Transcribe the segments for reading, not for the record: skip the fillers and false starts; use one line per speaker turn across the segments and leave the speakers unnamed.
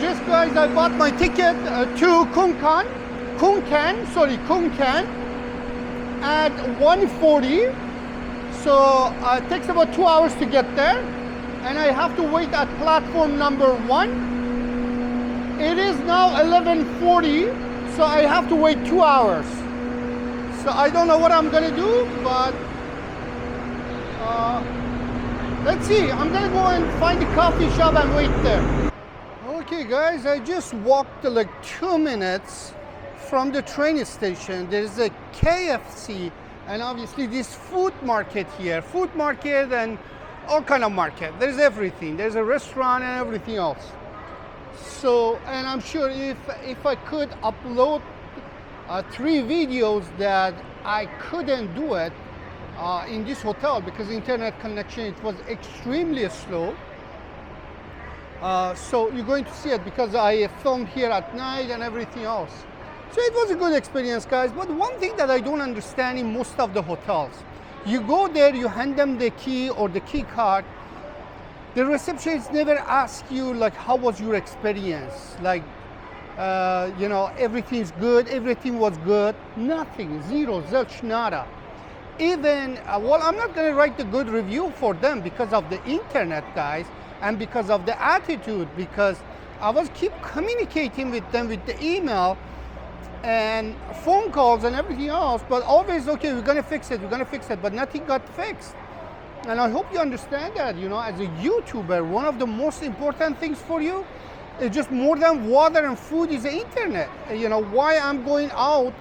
just guys, I bought my ticket to Khon Kaen at 1:40. So it takes about 2 hours to get there, and I have to wait at platform number 1. It is now 11:40, so I have to wait 2 hours. So I don't know what I'm gonna do, but let's see. I'm gonna go and find a coffee shop and wait there. Okay guys, I just walked like 2 minutes from the train station. There's a KFC and obviously this food market here. Food market and all kind of market. There's everything. There's a restaurant and everything else. So, and I'm sure if I could upload 3 videos that I couldn't do it in this hotel because internet connection, it was extremely slow. So you're going to see it because I filmed here at night and everything else. So it was a good experience, guys. But one thing that I don't understand in most of the hotels, you go there, you hand them the key or the key card. The receptionist never asks you like, how was your experience? Like, you know, everything's good, everything was good. Nothing, zero, zilch, nada. Even, well, I'm not gonna write the good review for them because of the internet, guys, and because of the attitude, because I was keep communicating with them with the email and phone calls and everything else, but always, okay, we're gonna fix it, but nothing got fixed. And I hope you understand that, you know, as a YouTuber, one of the most important things for you is just more than water and food is the internet. You know, why I'm going out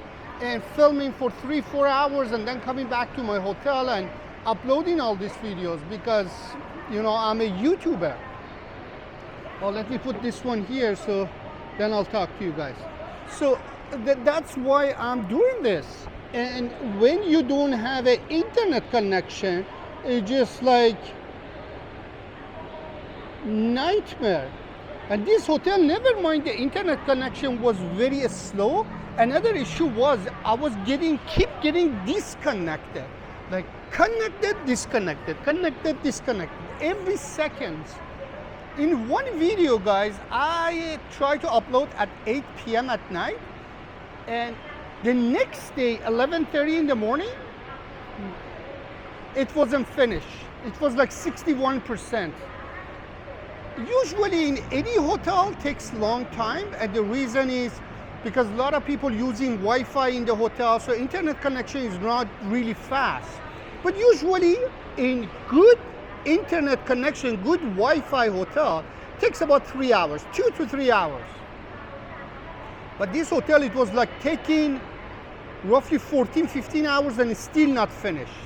and filming for 3-4 hours and then coming back to my hotel and uploading all these videos, because, you know, I'm a YouTuber. Well, let me put this one here so then I'll talk to you guys. So that's why I'm doing this. And when you don't have an internet connection, it's just like nightmare. And this hotel, never mind the internet connection was very slow. Another issue was I was keep getting disconnected. Like connected, disconnected, connected, disconnected. Every second. In one video, guys, I tried to upload at 8 p.m. at night. And the next day, 11:30 in the morning, it wasn't finished. It was like 61%. Usually in any hotel takes long time, and the reason is because a lot of people using Wi-Fi in the hotel, so internet connection is not really fast. But usually in good internet connection, good Wi-Fi hotel takes about 3 hours, 2 to 3 hours. But this hotel, it was like taking roughly 14-15 hours and it's still not finished.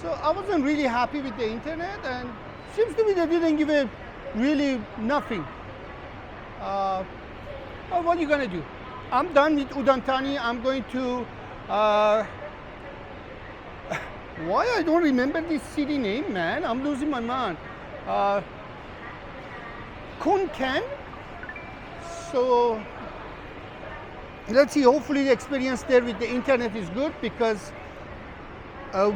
So I wasn't really happy with the internet, and seems to me they didn't give it really nothing. Well, what are you gonna do? I'm done with Udon Thani. I'm going to, why I don't remember this city name, man? I'm losing my mind. Khon Kaen. So let's see, hopefully the experience there with the internet is good, because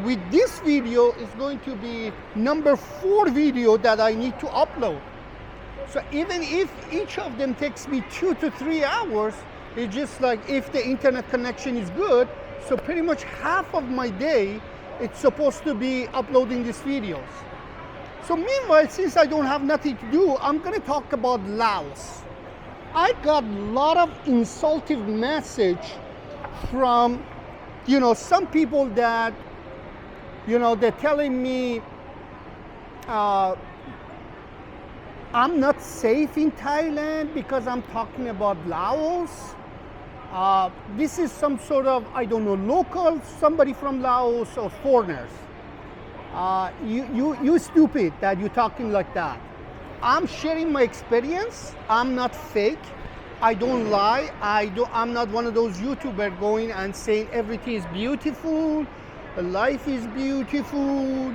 with this video is going to be number 4 video that I need to upload. So even if each of them takes me 2 to 3 hours, it's just like if the internet connection is good, so pretty much half of my day it's supposed to be uploading these videos. So meanwhile, since I don't have nothing to do, I'm gonna talk about Laos. I got a lot of insultive message from, you know, some people that, you know, they're telling me I'm not safe in Thailand because I'm talking about Laos. This is some sort of, I don't know, local, somebody from Laos or foreigners. You stupid that you're talking like that. I'm sharing my experience. I'm not fake. I don't lie. I'm not one of those YouTubers going and saying everything is beautiful, life is beautiful.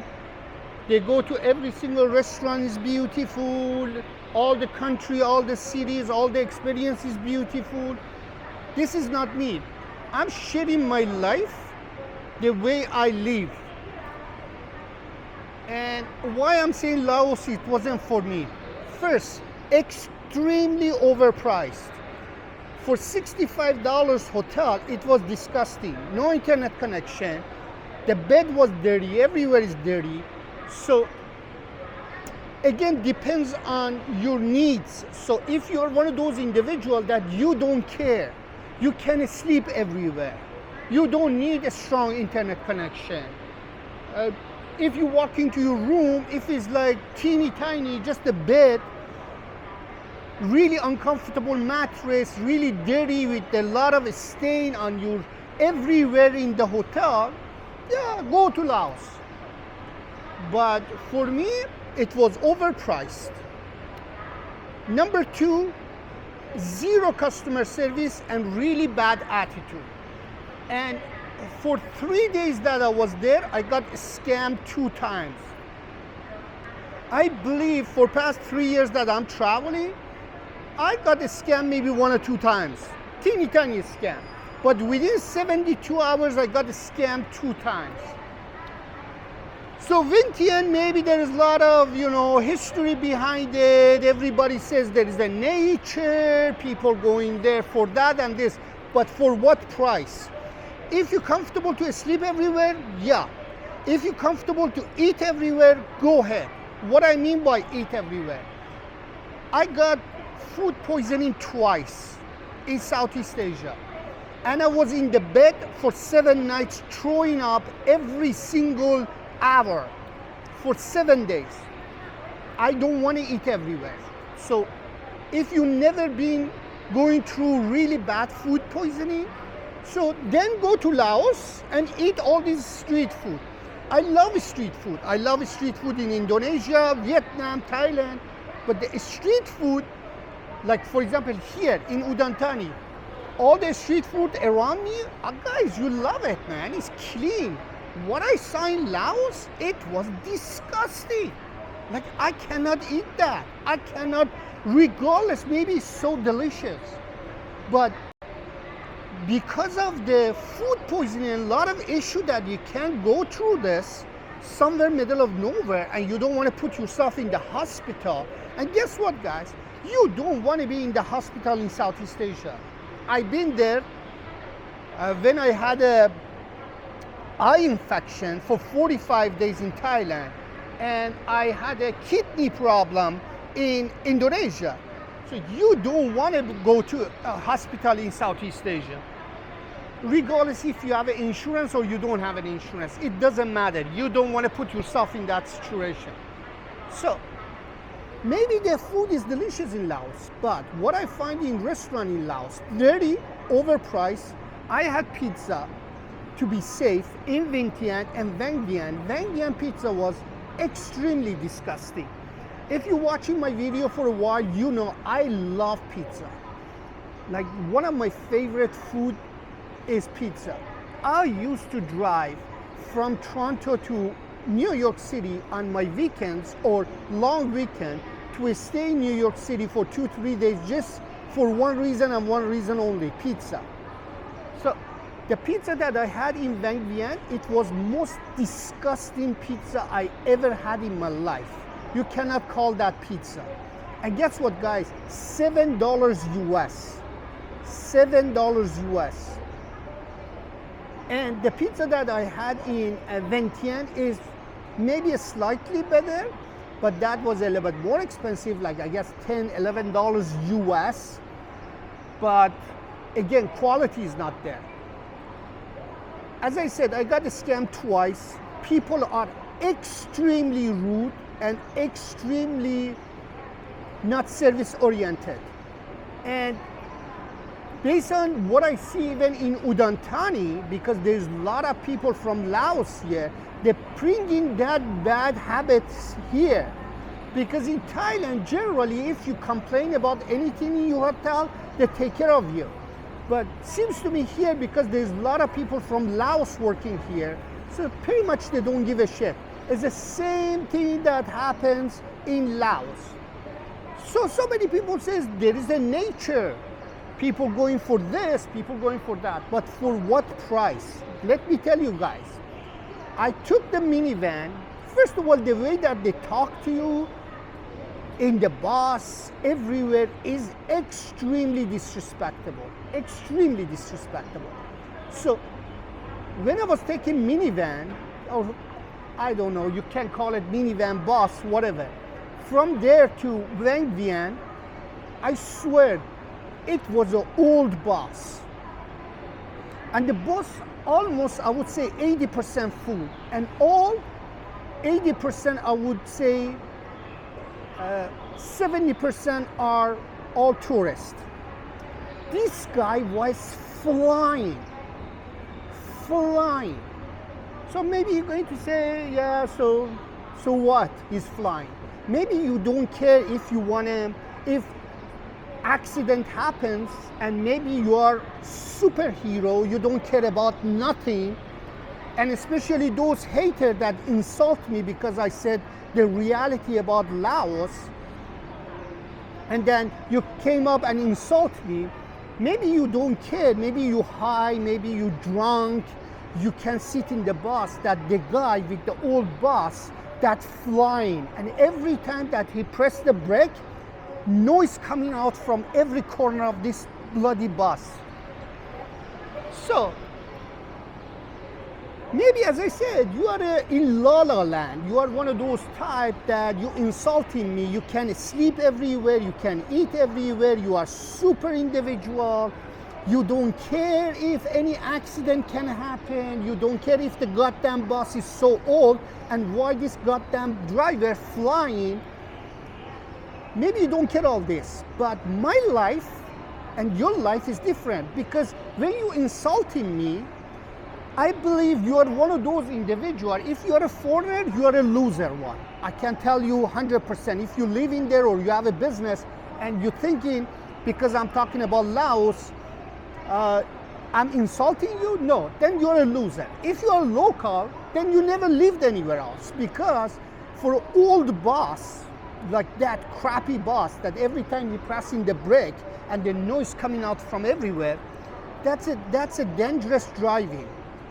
They go to every single restaurant is beautiful. All the country, all the cities, all the experience is beautiful. This is not me. I'm sharing my life the way I live. And why I'm saying Laos, it wasn't for me. First, extremely overpriced. For $65 hotel, it was disgusting. No internet connection. The bed was dirty. Everywhere is dirty. So again, depends on your needs. So if you're one of those individuals that you don't care, you can sleep everywhere. You don't need a strong internet connection. If you walk into your room, if it's like teeny tiny, just a bed, really uncomfortable mattress, really dirty with a lot of stain on you everywhere in the hotel, yeah, go to Laos. But for me, it was overpriced. Number two, zero customer service and really bad attitude. And for 3 days that I was there, I got scammed 2 times. I believe for past 3 years that I'm traveling, I got scammed maybe 1 or 2 times. Teeny tiny scam. But within 72 hours, I got scammed 2 times. So Vientiane, maybe there is a lot of, history behind it. Everybody says there is a nature, people going there for that and this. But for what price? If you're comfortable to sleep everywhere, yeah. If you're comfortable to eat everywhere, go ahead. What I mean by eat everywhere, I got food poisoning twice in Southeast Asia. And I was in the bed for 7 nights throwing up every single hour for 7 days. I don't want to eat everywhere. So if you've never been going through really bad food poisoning, so then go to Laos and eat all this street food. I love street food. I love street food in Indonesia, Vietnam, Thailand. But the street food, like for example here in Udon Thani, all the street food around me, guys, you love it, man. It's clean. What I saw in Laos, it was disgusting. Like, I cannot eat that. I cannot, regardless, maybe it's so delicious. But because of the food poisoning, a lot of issue that you can't go through this somewhere middle of nowhere and you don't want to put yourself in the hospital. And guess what, guys? You don't want to be in the hospital in Southeast Asia. I've been there when I had a eye infection for 45 days in Thailand, and I had a kidney problem in Indonesia. So you don't want to go to a hospital in Southeast Asia. Regardless if you have an insurance or you don't have an insurance, it doesn't matter. You don't want to put yourself in that situation. So maybe the food is delicious in Laos, but what I find in restaurant in Laos, very overpriced. I had pizza, to be safe, in Vientiane and Vang Vieng. Vang Vieng pizza was extremely disgusting. If you're watching my video for a while, you know I love pizza. Like, one of my favorite food is pizza. I used to drive from Toronto to New York City on my weekends or long weekend to stay in New York City for 2-3 days just for one reason and one reason only, pizza. So the pizza that I had in Vang Vieng, it was most disgusting pizza I ever had in my life. You cannot call that pizza. And guess what, guys? $7 US. $7 US. And the pizza that I had in Vientiane is maybe slightly better, but that was a little bit more expensive, like I guess $10, $11 US. But again, quality is not there. As I said, I got scammed twice. People are extremely rude and extremely not service oriented. And based on what I see even in Udon Thani, because there's a lot of people from Laos here, they're bringing that bad habits here. Because in Thailand, generally, if you complain about anything in your hotel, they take care of you. But seems to me here, because there's a lot of people from Laos working here, so pretty much they don't give a shit. It's the same thing that happens in Laos. So many people says there is a nature. People going for this, people going for that. But for what price? Let me tell you guys. I took the minivan. First of all, the way that they talk to you, in the bus, everywhere is extremely disrespectful. Extremely disrespectful. So when I was taking minivan, or I don't know, you can call it minivan, bus, whatever, from there to Vientiane, I swear it was an old bus. And the bus almost, I would say, 80% full. And all 80%, I would say, 70% are all tourists. This guy was flying. So maybe you're going to say, yeah, so what? He's flying. Maybe you don't care if you wanna, if accident happens and maybe you are superhero, you don't care about nothing. And especially those haters that insult me because I said the reality about Laos, and then you came up and insult me. Maybe you don't care, maybe you high, maybe you drunk, you can sit in the bus, that the guy with the old bus that's flying, and every time that he pressed the brake, noise coming out from every corner of this bloody bus. So maybe, as I said, you are in La La Land. You are one of those type that you insulting me. You can sleep everywhere. You can eat everywhere. You are super individual. You don't care if any accident can happen. You don't care if the goddamn bus is so old and why this goddamn driver flying. Maybe you don't care all this, but my life and your life is different, because when you insulting me, I believe you are one of those individuals. If you are a foreigner, you are a loser one. I can tell you 100%. If you live in there or you have a business and you're thinking, because I'm talking about Laos, I'm insulting you, no, then you're a loser. If you're local, then you never lived anywhere else, because for an old bus, like that crappy bus that every time you're pressing the brake and the noise coming out from everywhere, that's a dangerous driving.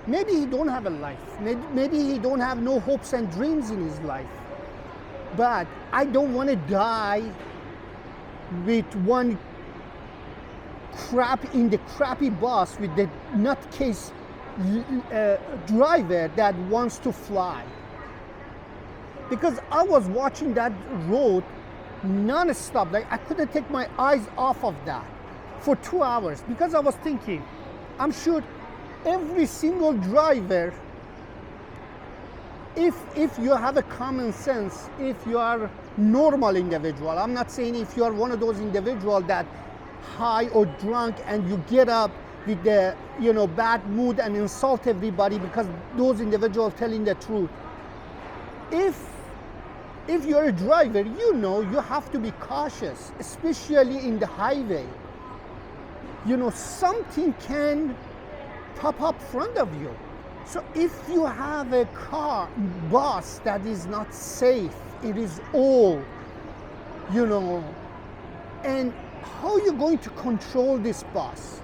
Maybe he don't have a life. Maybe he don't have no hopes and dreams in his life. But I don't want to die with one crap in the crappy bus with the nutcase driver that wants to fly. Because I was watching that road non-stop. Like I couldn't take my eyes off of that for 2 hours, because I was thinking, I'm sure every single driver, if you have a common sense, if you are normal individual, I'm not saying if you are one of those individuals that high or drunk and you get up with the bad mood and insult everybody, because those individuals telling the truth. If you're a driver, you have to be cautious, especially in the highway. Something can pop up front of you. So if you have a bus that is not safe, it is old, and how are you going to control this bus?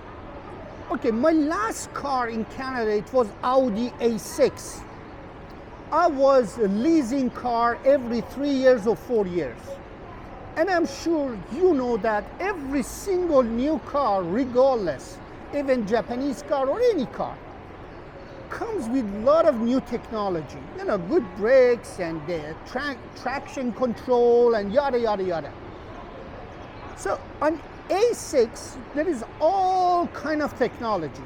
Okay, my last car in Canada, it was Audi A6. I was leasing car every 3 years or 4 years. And I'm sure you know that every single new car, regardless, even Japanese car or any car, comes with a lot of new technology. Good brakes and traction control and yada, yada, yada. So on A6, there is all kind of technology.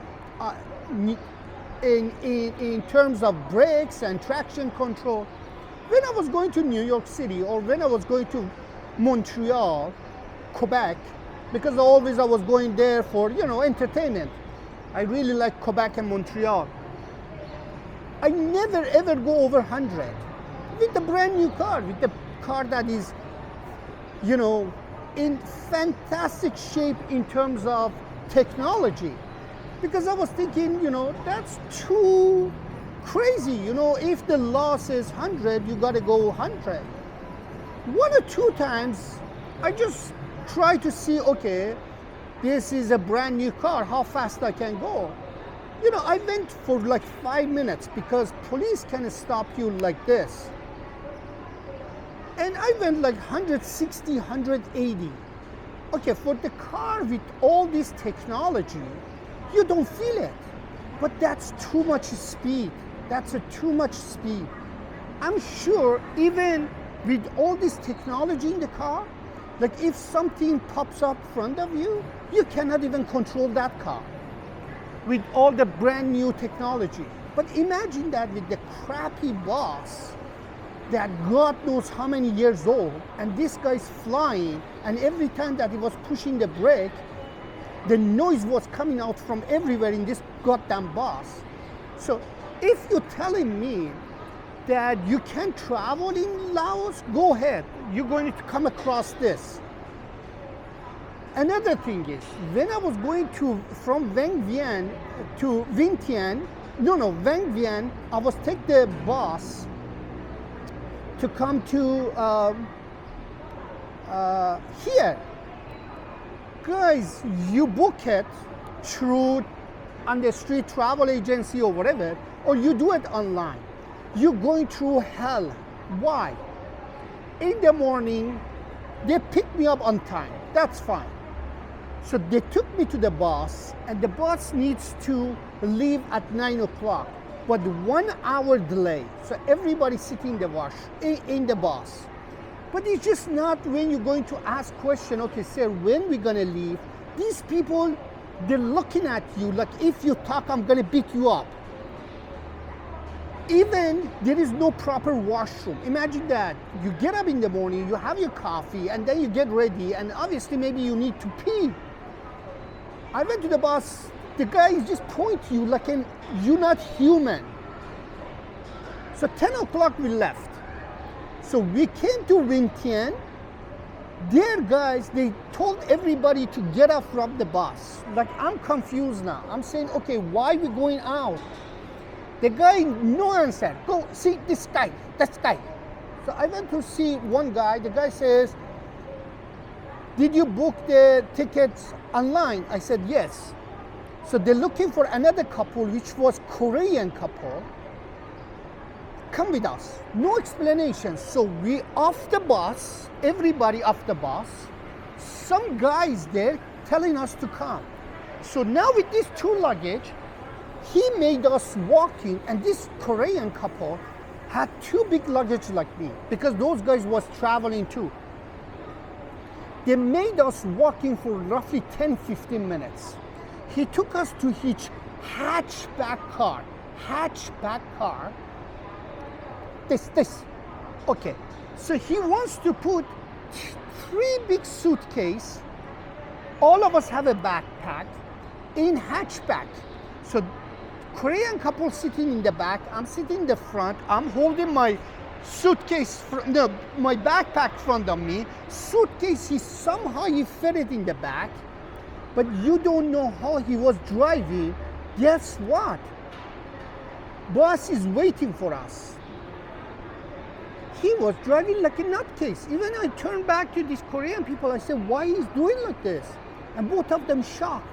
In terms of brakes and traction control. When I was going to New York City, or when I was going to Montreal, Quebec, because always I was going there for entertainment. I really like Quebec and Montreal. I never ever go over 100 with the brand new car, with the car that is in fantastic shape in terms of technology. Because I was thinking, that's too crazy. If the law says 100, you got to go 100. 1 or 2 times, I just try to see, okay, this is a brand new car, how fast I can go. I went for like 5 minutes, because police can stop you like this. And I went like 160, 180. Okay, for the car with all this technology, you don't feel it. But that's too much speed. That's too much speed. I'm sure even with all this technology in the car, like if something pops up in front of you, you cannot even control that car with all the brand new technology. But imagine that with the crappy bus that God knows how many years old, and this guy's flying, and every time that he was pushing the brake, the noise was coming out from everywhere in this goddamn bus. So if you're telling me that you can travel in Laos, go ahead. You're going to come across this. Another thing is, when I was going from Vang Vieng to Vientiane, Vang Vieng, I was take the bus to come to here. Guys, you book it through on the street travel agency or whatever, or you do it online. You're going through hell. Why? In the morning, they pick me up on time. That's fine. So they took me to the bus, and the bus needs to leave at 9 o'clock, but 1 hour delay. So everybody's sitting in the bus. But it's just not when you're going to ask question, okay, sir, when we're gonna leave? These people, they're looking at you like if you talk, I'm gonna beat you up. Even there is no proper washroom. Imagine that. You get up in the morning, you have your coffee, and then you get ready, and obviously maybe you need to pee. I went to the bus, the guy just point you like you're not human. So 10 o'clock we left. So we came to Vientiane. There guys, they told everybody to get up from the bus. Like I'm confused now. I'm saying, okay, why are we going out? The guy, no answer. Go see this guy, that guy. So I went to see one guy. The guy says, did you book the tickets online? I said, yes. So they're looking for another couple, which was Korean couple. Come with us. No explanation. So we off the bus, everybody off the bus. Some guys there telling us to come. So now with these two luggage, he made us walking, and this Korean couple had two big luggage like me because those guys was traveling too. They made us walking for roughly 10-15 minutes. He took us to his hatchback car. This. Okay. So he wants to put 3 big suitcases. All of us have a backpack in hatchback. So Korean couple sitting in the back, I'm sitting in the front, I'm holding my suitcase, my backpack in front of me. Suitcase, somehow he fit it in the back, but you don't know how he was driving. Guess what? Bus is waiting for us. He was driving like a nutcase. Even I turned back to these Korean people, I said, why he's doing like this? And both of them shocked.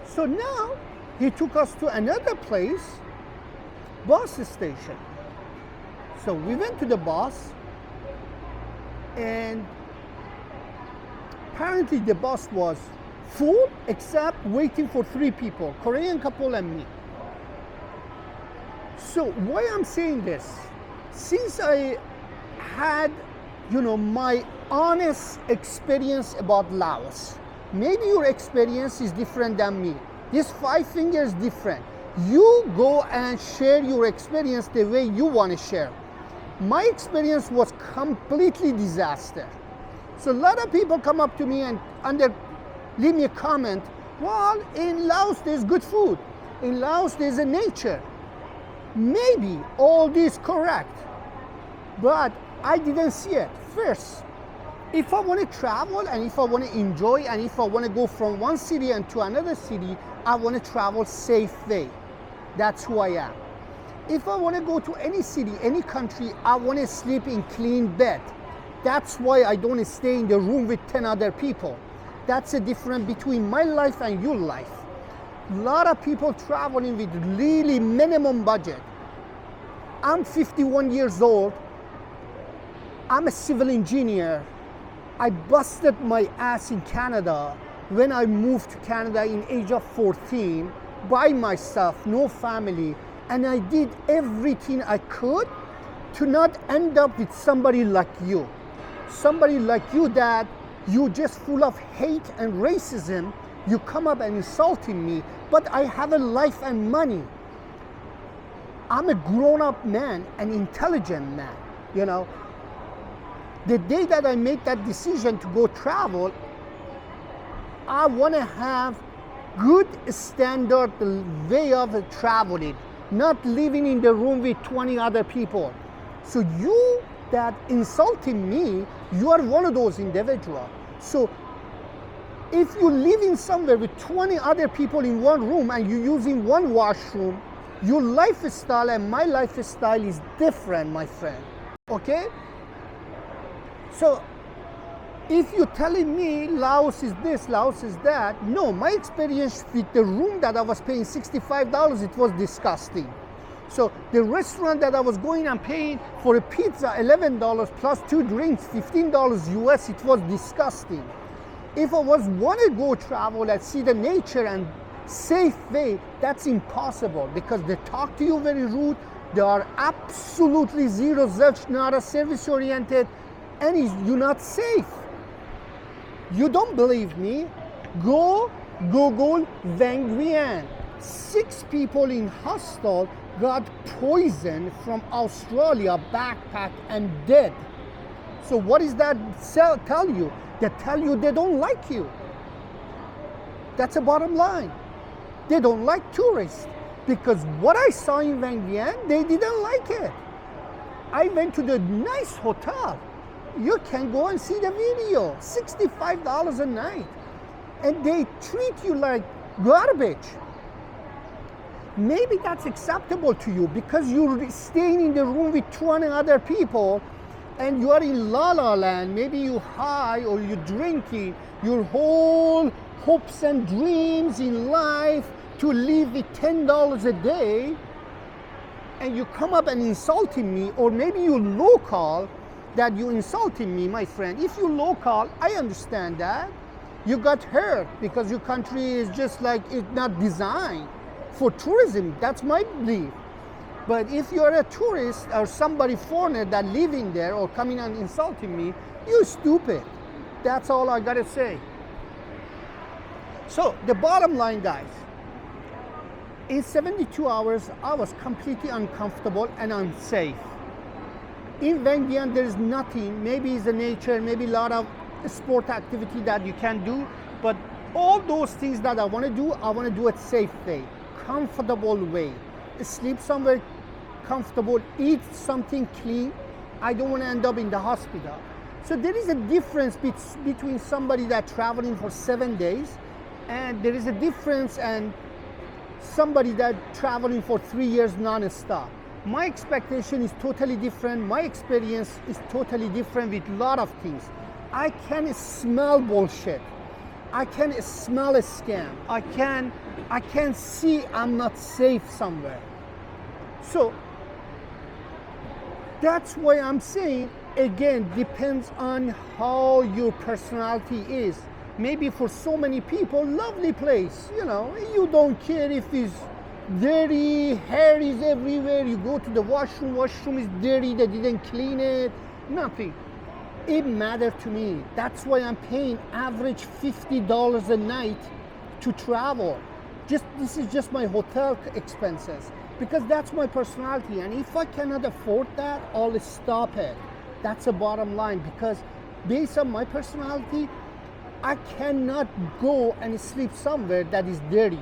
So now, he took us to another place, bus station. So we went to the bus, and apparently the bus was full except waiting for 3 people, Korean couple and me. So why I'm saying this, since I had, my honest experience about Laos, maybe your experience is different than me. This 5 fingers different. You go and share your experience the way you want to share. My experience was completely disaster. So a lot of people come up to me and leave me a comment, well, in Laos there's good food. In Laos there's a nature. Maybe all this correct, but I didn't see it. First, if I want to travel and if I want to enjoy and if I want to go from one city and to another city, I want to travel safe way. That's who I am. If I want to go to any city, any country, I want to sleep in clean bed. That's why I don't stay in the room with 10 other people. That's the difference between my life and your life. A lot of people traveling with really minimum budget. I'm 51 years old. I'm a civil engineer. I busted my ass in Canada when I moved to Canada in age of 14 by myself, no family, and I did everything I could to not end up with somebody like you. Somebody like you that you just full of hate and racism, you come up and insulting me, but I have a life and money. I'm a grown-up man, an intelligent man, you know. The day that I made that decision to go travel, I want to have good standard way of traveling, not living in the room with 20 other people. So you that insulting me, you are one of those individuals. So if you live in somewhere with 20 other people in one room and you're using one washroom, your lifestyle and my lifestyle is different, my friend, okay? So if you're telling me Laos is this, Laos is that, no, my experience with the room that I was paying $65, it was disgusting. So the restaurant that I was going and paying for a pizza, $11 plus 2 drinks, $15 US, it was disgusting. If I want to go travel and see the nature and safe way, that's impossible because they talk to you very rude. They are absolutely zero zilch, not a service oriented, and you're not safe. You don't believe me? Go Google Vang Vieng. 6 people in hostel got poisoned from Australia, backpack and dead. So what does that tell you? They tell you they don't like you. That's the bottom line. They don't like tourists because what I saw in Vang Vieng, they didn't like it. I went to the nice hotel. You can go and see the video, $65 a night. And they treat you like garbage. Maybe that's acceptable to you because you're staying in the room with 20 other people and you are in La La Land. Maybe you high or you're drinking. Your whole hopes and dreams in life to live with $10 a day, and you come up and insulting me, or maybe you're local that you insulting me, my friend. If you're local, I understand that. You got hurt because your country is just like it's not designed for tourism. That's my belief. But if you're a tourist or somebody foreigner that living there or coming and insulting me, you're stupid. That's all I gotta say. So the bottom line, guys, in 72 hours, I was completely uncomfortable and unsafe. In Vang Vieng, there is nothing. Maybe it's the nature, maybe a lot of sport activity that you can do, but all those things that I want to do it safe way, comfortable way. Sleep somewhere comfortable, eat something clean. I don't want to end up in the hospital. So there is a difference between somebody that traveling for 7 days, and there is a difference and somebody that traveling for 3 years non-stop. My expectation is totally different. My experience is totally different with a lot of things. I can smell bullshit. I can smell a scam. I can see I'm not safe somewhere. So that's why I'm saying, again, depends on how your personality is. Maybe for so many people, lovely place, you know, you don't care if it's dirty, hair is everywhere, you go to the washroom is dirty, they didn't clean it, nothing. It matters to me. That's why I'm paying average $50 a night to travel. This is just my hotel expenses because that's my personality, and if I cannot afford that, I'll stop it. That's the bottom line, because based on my personality, I cannot go and sleep somewhere that is dirty.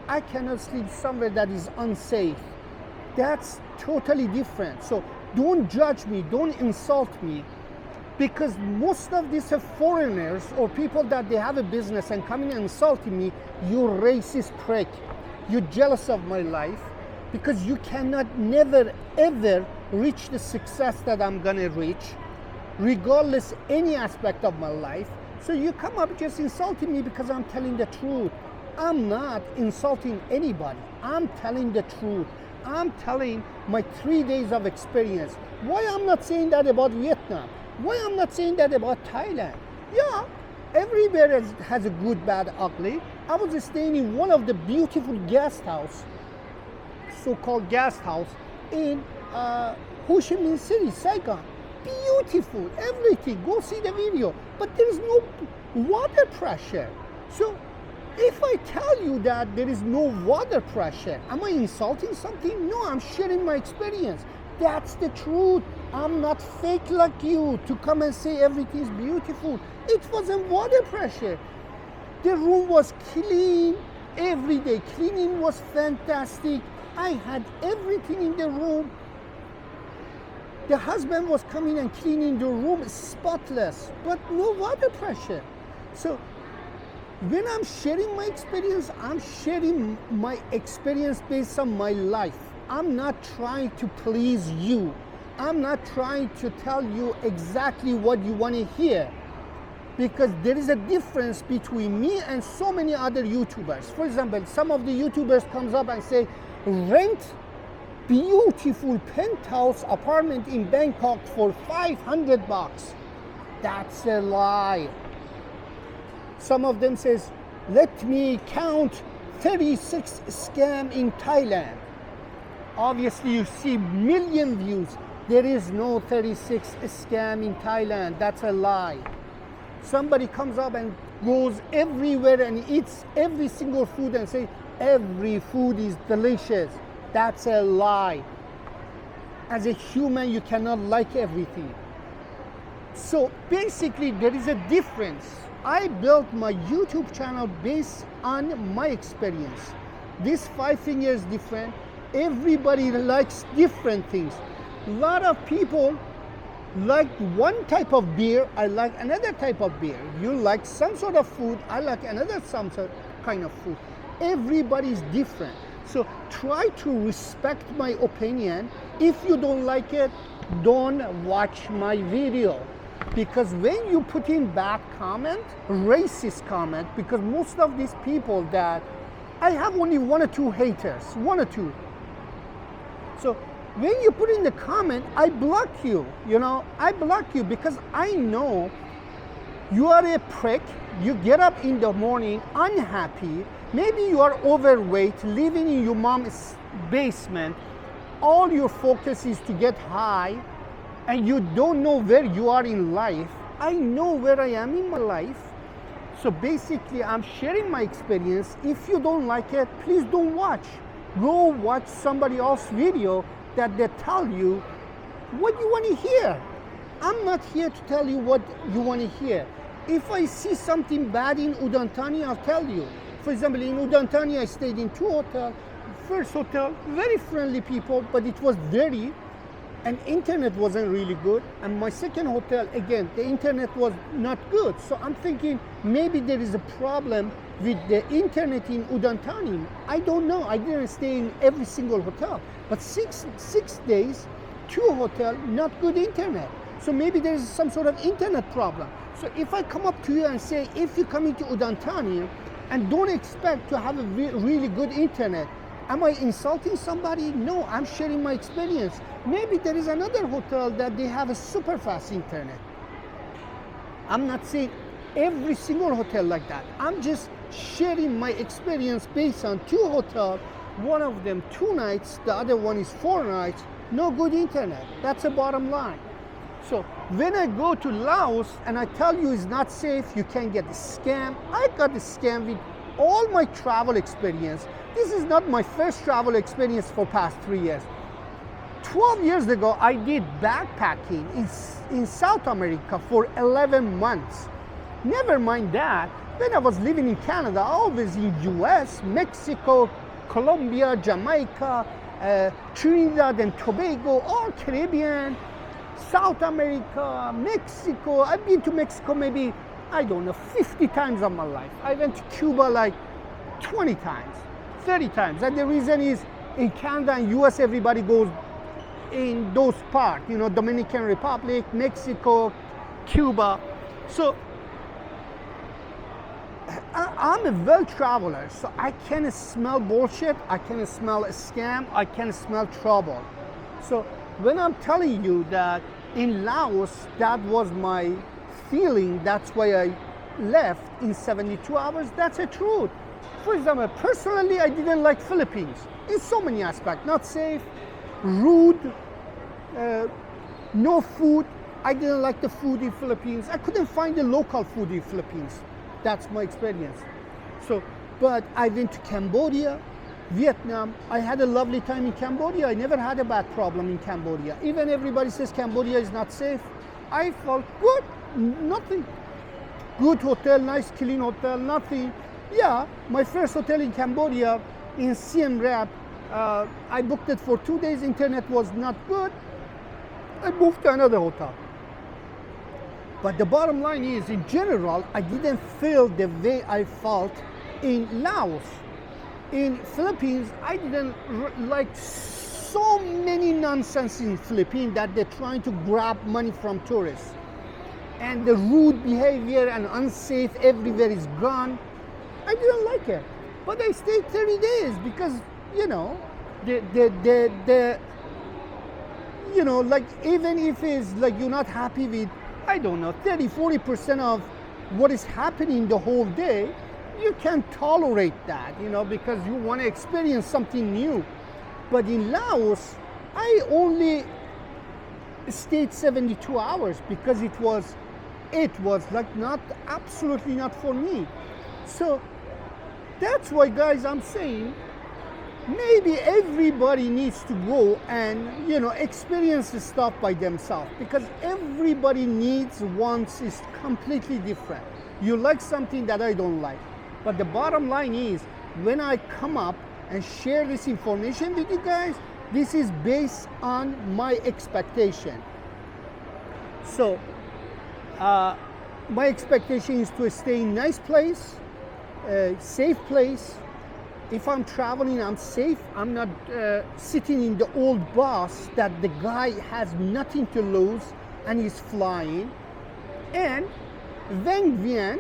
I cannot sleep somewhere that is unsafe. That's totally different. So don't judge me, don't insult me, because most of these foreigners or people that they have a business and coming and insulting me, you racist prick. You're jealous of my life because you cannot never ever reach the success that I'm gonna reach, regardless any aspect of my life. So you come up just insulting me because I'm telling the truth. I'm not insulting anybody. I'm telling the truth. I'm telling my 3 days of experience. Why I'm not saying that about Vietnam? Why I'm not saying that about Thailand? Yeah, everywhere has a good, bad, ugly. I was staying in one of the beautiful guest house, so-called guest house in Ho Chi Minh City, Saigon. Beautiful, everything. Go see the video. But there is no water pressure. So if I tell you that there is no water pressure, am I insulting something? No, I'm sharing my experience. That's the truth. I'm not fake like you to come and say everything is beautiful. It wasn't water pressure. The room was clean every day. Cleaning was fantastic. I had everything in the room. The husband was coming and cleaning the room spotless, but no water pressure. So when I'm sharing my experience, I'm sharing my experience based on my life. I'm not trying to please you. I'm not trying to tell you exactly what you want to hear, because there is a difference between me and so many other YouTubers. For example, some of the YouTubers comes up and say, rent beautiful penthouse apartment in Bangkok for $500. That's a lie. Some of them says, let me count 36 scam in Thailand. Obviously you see million views. There is no 36 scam in Thailand. That's a lie. Somebody comes up and goes everywhere and eats every single food and say every food is delicious. That's a lie. As a human, you cannot like everything. So basically, there is a difference. I built my YouTube channel based on my experience. This 5 fingers different. Everybody likes different things. A lot of people like one type of beer. I like another type of beer. You like some sort of food. I like another some sort kind of food. Everybody is different. So try to respect my opinion. If you don't like it, don't watch my video. Because when you put in bad comment, racist comment, because most of these people that, I have only 1 or 2 haters, 1 or 2. So when you put in the comment, I block you, I block you because I know you are a prick. You get up in the morning unhappy. Maybe you are overweight, living in your mom's basement. All your focus is to get high and you don't know where you are in life. I know where I am in my life. So basically, I'm sharing my experience. If you don't like it, please don't watch. Go watch somebody else's video that they tell you what you want to hear. I'm not here to tell you what you want to hear. If I see something bad in Udon Thani, I'll tell you. For example, in Udon Thani, I stayed in 2 hotels. First hotel, very friendly people, but it was dirty and internet wasn't really good. And my second hotel, again, the internet was not good. So I'm thinking maybe there is a problem with the internet in Udon Thani. I don't know. I didn't stay in every single hotel. But six days, 2 hotels, not good internet. So maybe there is some sort of internet problem. So if I come up to you and say, if you come into Udon Thani and don't expect to have a really good internet, am I insulting somebody? No, I'm sharing my experience. Maybe there is another hotel that they have a super fast internet. I'm not saying every single hotel like that. I'm just sharing my experience based on 2 hotels. One of them 2 nights, the other one is 4 nights. No good internet. That's the bottom line. So when I go to Laos and I tell you it's not safe, you can get scammed. I got scammed with all my travel experience. This is not my first travel experience for past 3 years. 12 years ago, I did backpacking in South America for 11 months. Never mind that, when I was living in Canada, always in US, Mexico, Colombia, Jamaica, Trinidad and Tobago, all Caribbean, South America, Mexico. I've been to Mexico maybe, 50 times in my life. I went to Cuba like 20 times, 30 times. And the reason is in Canada and US, everybody goes in those parts, Dominican Republic, Mexico, Cuba. So I'm a well traveler, so I can smell bullshit, I can smell a scam, I can smell trouble. So when I'm telling you that In Laos, that was my feeling. That's why I left in 72 hours. That's the truth. For example, personally, I didn't like Philippines in so many aspects. Not safe, rude, no food. I didn't like the food in Philippines. I couldn't find the local food in Philippines. That's my experience. So, but I went to Cambodia, Vietnam. I had a lovely time in Cambodia. I never had a bad problem in Cambodia. Even everybody says Cambodia is not safe. I felt good, nothing. Good hotel, nice clean hotel, nothing. Yeah, my first hotel in Cambodia, in Siem Reap, I booked it for 2 days. Internet was not good. I moved to another hotel. But the bottom line is, in general, I didn't feel the way I felt in Laos. In Philippines, I didn't like so many nonsense in Philippines that they're trying to grab money from tourists. And the rude behavior and unsafe everywhere is gone. I didn't like it. But I stayed 30 days because, you know, like even if it's like you're not happy with, I don't know, 30-40% of what is happening the whole day, you can't tolerate that, because you want to experience something new. But in Laos, I only stayed 72 hours because it was like absolutely not for me. So that's why, guys, I'm saying maybe everybody needs to go and experience the stuff by themselves, because everybody wants is completely different. You like something that I don't like, but the bottom line is, when I come up and share this information with you guys, this is based on my expectation. So my expectation is to stay in a nice place, a safe place. If I'm traveling, I'm safe. I'm not sitting in the old bus that the guy has nothing to lose and he's flying. And Veng Vien,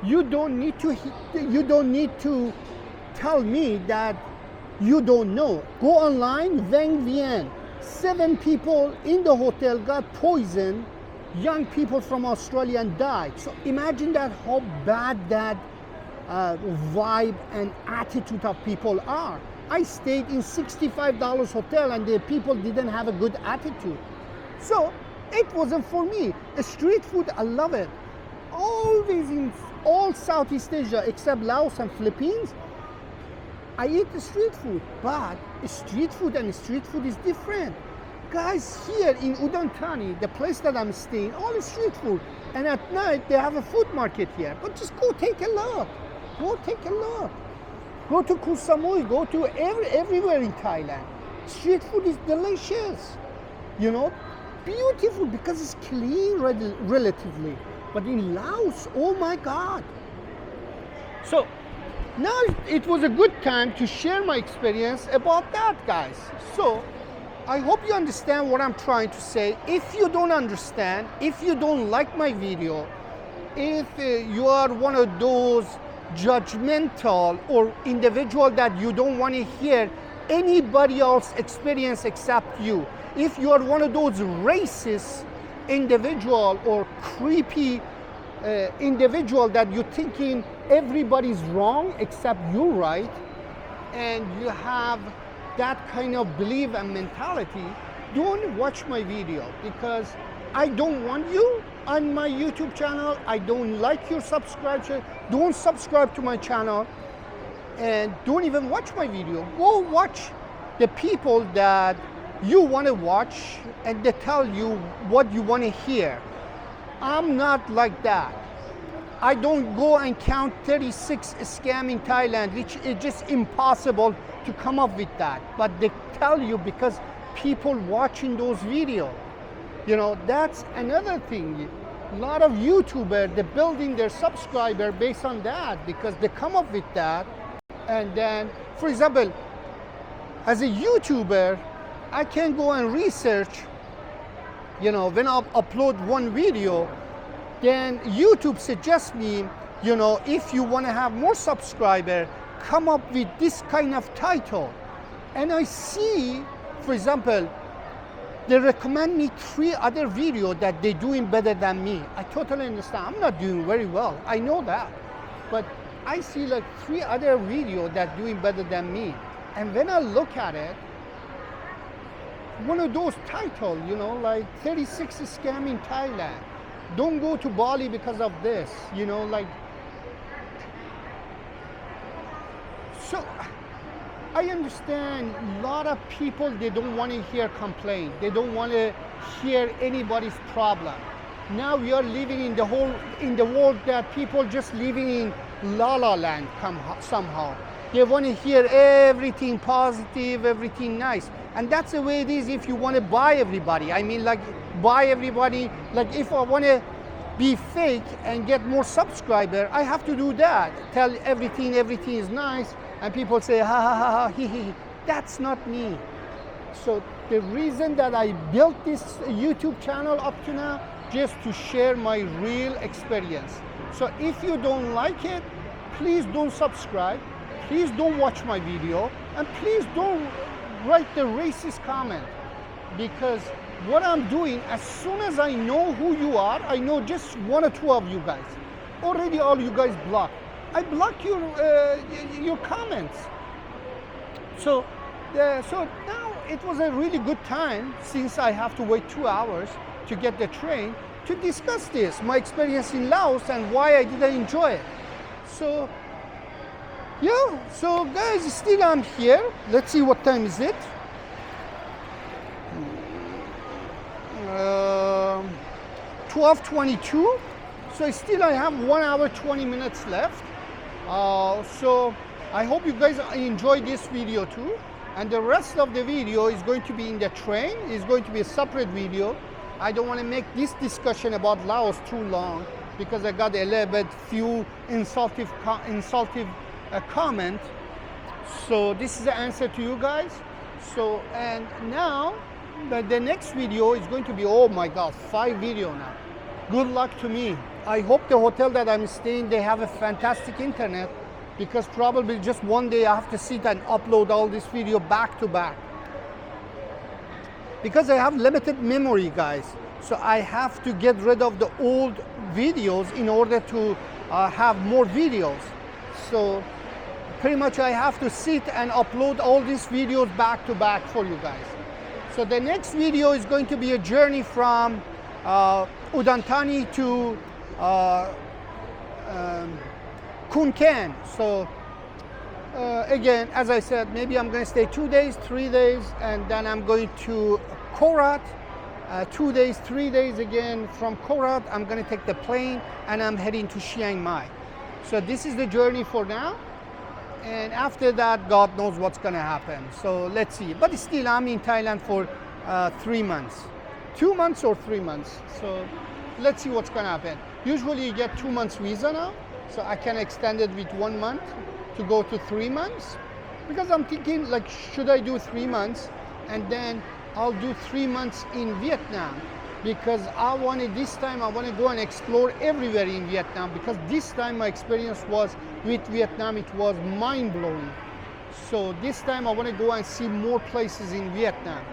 you don't need to tell me that you don't know. Go online, Veng Vien. 7 people in the hotel got poisoned. Young people from Australia died. So imagine that, how bad that vibe and attitude of people are. I stayed in $65 hotel and the people didn't have a good attitude. So it wasn't for me. The street food, I love it. Always in all Southeast Asia except Laos and Philippines, I eat the street food. But street food is different. Guys, here in Udon Thani, the place that I'm staying, all is street food. And at night, they have a food market here. But just go take a look. Go take a look. Go to Koh Samui, go to everywhere in Thailand. Street food is delicious. Beautiful because it's clean relatively. But in Laos, oh my God. So now it was a good time to share my experience about that, guys. So I hope you understand what I'm trying to say. If you don't understand, if you don't like my video, if you are one of those judgmental or individual that you don't want to hear anybody else experience except you, if you are one of those racist individual or creepy individual that you're thinking everybody's wrong except you're right, and you have that kind of belief and mentality, don't watch my video, because I don't want you on my YouTube channel. I don't like your subscription. Don't subscribe to my channel, and don't even watch my video. Go watch the people that you want to watch and they tell you what you want to hear. I'm not like that. I don't go and count 36 scams in Thailand, which is just impossible to come up with that. But they tell you because people watching those videos. That's another thing. A lot of YouTubers, they're building their subscriber based on that, because they come up with that. And then, for example, as a YouTuber, I can go and research, when I upload one video, then YouTube suggests me, if you want to have more subscribers, come up with this kind of title. And I see, for example, they recommend me 3 other videos that they're doing better than me. I totally understand. I'm not doing very well. I know that. But I see like 3 other videos that doing better than me. And when I look at it, one of those titles, you know, like 36 scam in Thailand. Don't go to Bali because of this, you know, like. So I understand a lot of people, they don't want to hear complaint. They don't want to hear anybody's problem. Now we are living in the world that people just living in la la land somehow. They want to hear everything positive, everything nice. And that's the way it is if you want to buy everybody. I mean, like, buy everybody. Like, if I want to be fake and get more subscriber, I have to do that. Tell everything is nice. And people say, ha ha ha ha, he he. That's not me. So the reason that I built this YouTube channel up to now, just to share my real experience. So if you don't like it, please don't subscribe. Please don't watch my video. And please don't write the racist comment. Because what I'm doing, as soon as I know who you are, I know just 1 or 2 of you guys. Already all you guys blocked. I block your comments. So now it was a really good time, since I have to wait 2 hours to get the train, to discuss this, my experience in Laos and why I didn't enjoy it. So yeah, so guys, still I'm here. Let's see what time is it. 12:22. So still I have 1 hour 20 minutes left. So I hope you guys enjoyed this video too. And the rest of the video is going to be in the train. It's going to be a separate video. I don't want to make this discussion about Laos too long, because I got a little bit few insultive comment. So this is the answer to you guys. So, and now the next video is going to be, oh my God, 5 video now. Good luck to me. I hope the hotel that I'm staying, they have a fantastic internet, because probably just one day I have to sit and upload all this video back to back. Because I have limited memory, guys. So I have to get rid of the old videos in order to have more videos. So pretty much I have to sit and upload all these videos back to back for you guys. So the next video is going to be a journey from Udon Thani to Khon Kaen. So again, as I said, maybe I'm going to stay 2 days, 3 days, and then I'm going to Korat. 2 days, 3 days again. From Korat, I'm going to take the plane and I'm heading to Chiang Mai. So this is the journey for now. And after that, God knows what's going to happen. So let's see. But still, I'm in Thailand for 3 months. 2 months or 3 months. So let's see what's going to happen. Usually you get 2 months visa now. So I can extend it with 1 month to go to 3 months. Because I'm thinking, like, should I do 3 months and then I'll do 3 months in Vietnam, because this time I want to go and explore everywhere in Vietnam, because this time my experience was with Vietnam, it was mind-blowing. So this time I want to go and see more places in Vietnam.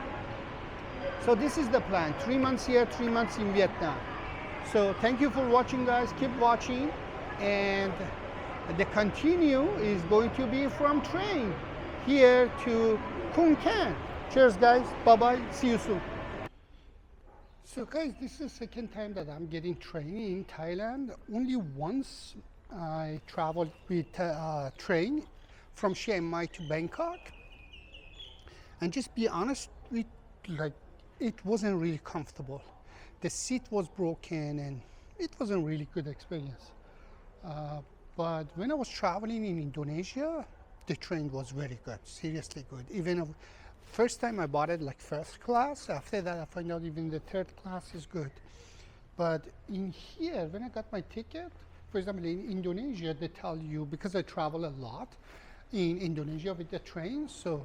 So this is the plan, 3 months here, 3 months in Vietnam. So thank you for watching, guys. Keep watching, and the continue is going to be from train here to Khon Kaen. Cheers, guys. Bye-bye. See you soon. So, guys, this is the second time that I'm getting training in Thailand. Only once I traveled with train from Chiang Mai to Bangkok. And just be honest with, like, it wasn't really comfortable. The seat was broken and it wasn't really good experience. But when I was traveling in Indonesia, the train was very good, seriously good. Even first time I bought it like first class. After that, I find out even the third class is good. But in here, when I got my ticket, for example, in Indonesia, they tell you, because I travel a lot in Indonesia with the train, so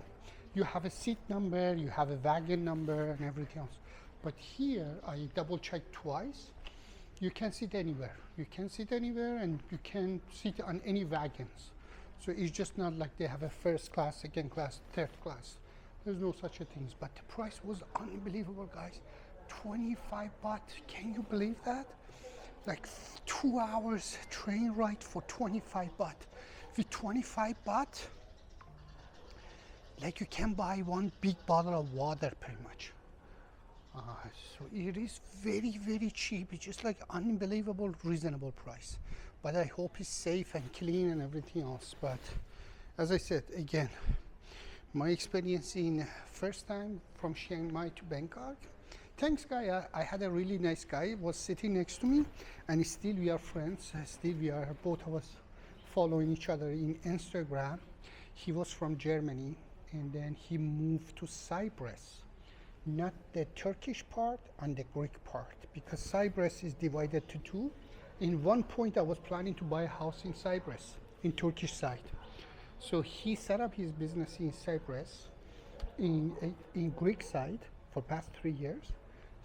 you have a seat number, you have a wagon number and everything else. But here, I double checked twice. You can sit anywhere. You can sit anywhere and you can sit on any wagons. So it's just not like they have a first class, second class, third class. There's no such a thing. But the price was unbelievable, guys. 25 baht. Can you believe that? Like 2 hours train ride for 25 baht. With 25 baht, like you can buy one big bottle of water pretty much. So it is very, very cheap. It's just like unbelievable, reasonable price. But I hope it's safe and clean and everything else. But as I said, again, my experience in first time from Chiang Mai to Bangkok. Thanks, guy. I had a really nice guy was sitting next to me, and still we are friends. Still we are both of us following each other in Instagram. He was from Germany, and then he moved to Cyprus. Not the Turkish part and the Greek part, because Cyprus is divided to two. In one point, I was planning to buy a house in Cyprus, in Turkish side. So he set up his business in Cyprus, in Greek side for past 3 years.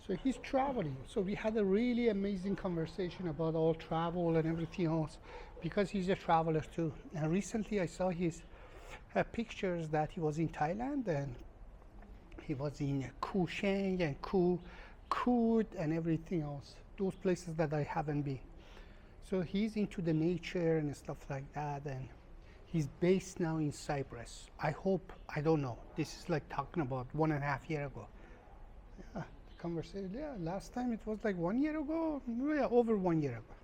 So he's traveling. So we had a really amazing conversation about all travel and everything else, because he's a traveler too. And recently I saw his pictures that he was in Thailand, and he was in Khoo Sheng and Khut and everything else. Those places that I haven't been. So he's into the nature and stuff like that, and he's based now in Cyprus. I hope, I don't know, this is like talking about 1.5 years ago. Yeah, the conversation, yeah, last time it was like 1 year ago, yeah, over 1 year ago.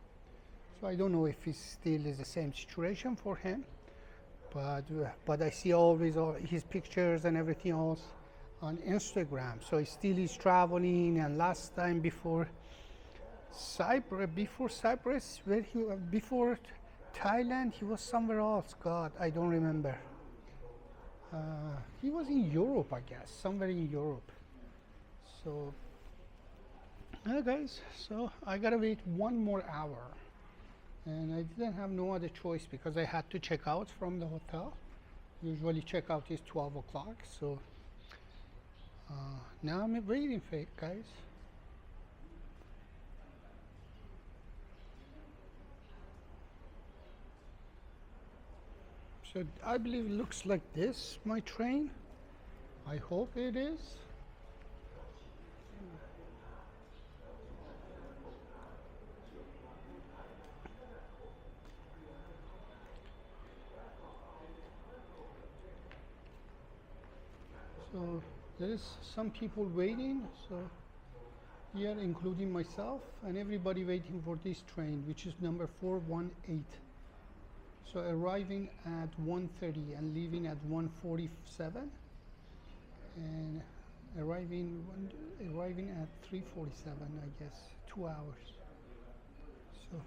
So I don't know if it still is the same situation for him, but I see always all his pictures and everything else on Instagram. So he still is traveling, and last time before Cyprus, where he before Thailand, he was somewhere else. God, I don't remember. He was in Europe, I guess, somewhere in Europe. So, guys, so I gotta wait 1 more hour, and I didn't have no other choice because I had to check out from the hotel. Usually checkout is 12 o'clock, so now I'm waiting for it, guys. So I believe it looks like this, my train. I hope it is. So there is some people waiting, so here including myself, and everybody waiting for this train, which is number 418. So arriving at 1:30 and leaving at 1:47, and arriving at 3:47, I guess, 2 hours. So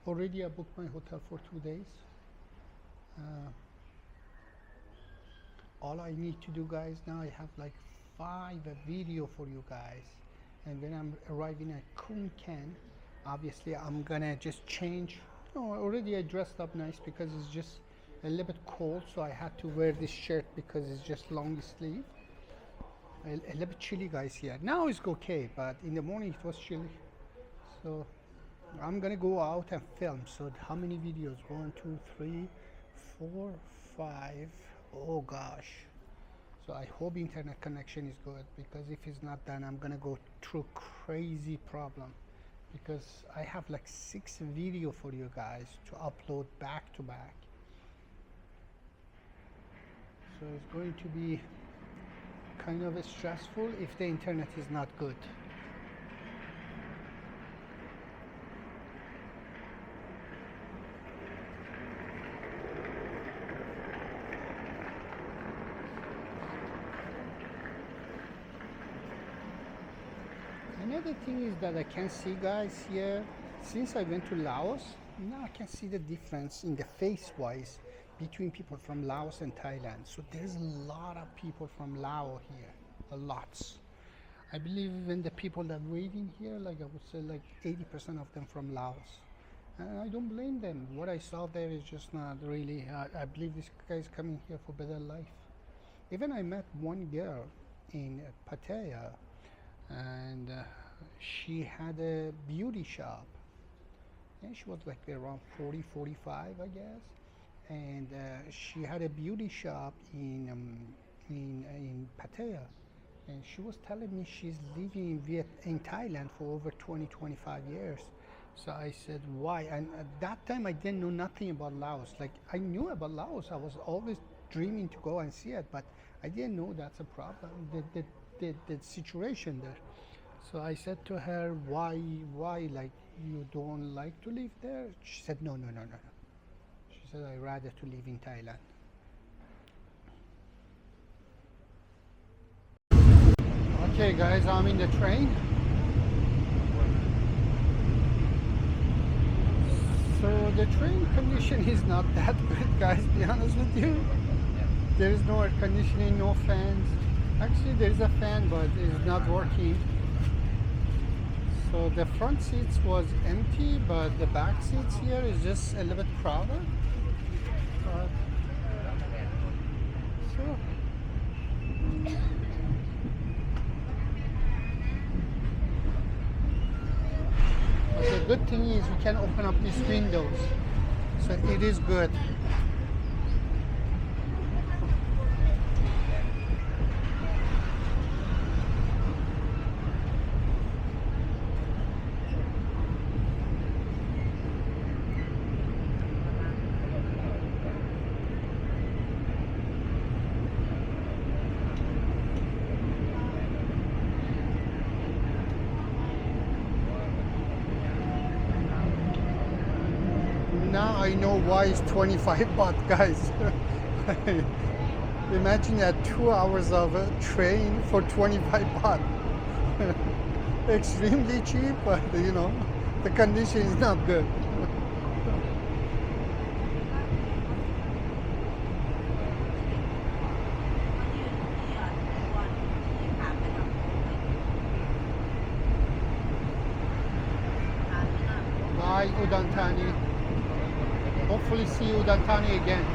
already I booked my hotel for 2 days. All I need to do, guys, now I have like 5 video for you guys, and when I'm arriving at Khon Kaen, obviously I'm gonna just change. Oh, already I dressed up nice because it's just a little bit cold, so I had to wear this shirt because it's just long sleeve. A little bit chilly, guys, here. Now it's okay, but in the morning it was chilly. So I'm gonna go out and film. So how many videos? 1, 2, 3, 4, 5. Oh gosh. So I hope internet connection is good, because if it's not done, I'm gonna go through crazy problem, because I have like 6 video for you guys to upload back to back. So it's going to be kind of stressful if the internet is not good. Another thing is that I can see, guys, here, since I went to Laos, now I can see the difference in the face-wise between people from Laos and Thailand. So there's a lot of people from Laos here, a lot. I believe even the people that waiting here, like I would say like 80% of them from Laos. And I don't blame them. What I saw there is just not really, I believe this guy is coming here for better life. Even I met one girl in Pattaya, and she had a beauty shop, and she was like around 40, 45, I guess, and she had a beauty shop in Pattaya, and she was telling me she's living in Thailand for over 20-25 years. So I said, why? And at that time I didn't know nothing about Laos. Like, I knew about Laos, I was always dreaming to go and see it, but I didn't know that's a problem, the situation there. So I said to her, why, like, you don't like to live there? She said, no, no, no, no, no. She said, I'd rather to live in Thailand. Okay guys, I'm in the train. So the train condition is not that good, guys, be honest with you. There is no air conditioning, no fans. Actually there is a fan, but it's not working. So the front seats was empty, but the back seats here is just a little bit crowded. But, so but the good thing is we can open up these windows, so it is good. Now I know why it's 25 baht, guys. Imagine that 2 hours of a train for 25 baht. Extremely cheap, but you know, the condition is not good. Bye, Udantani. Hopefully see you Udantani again.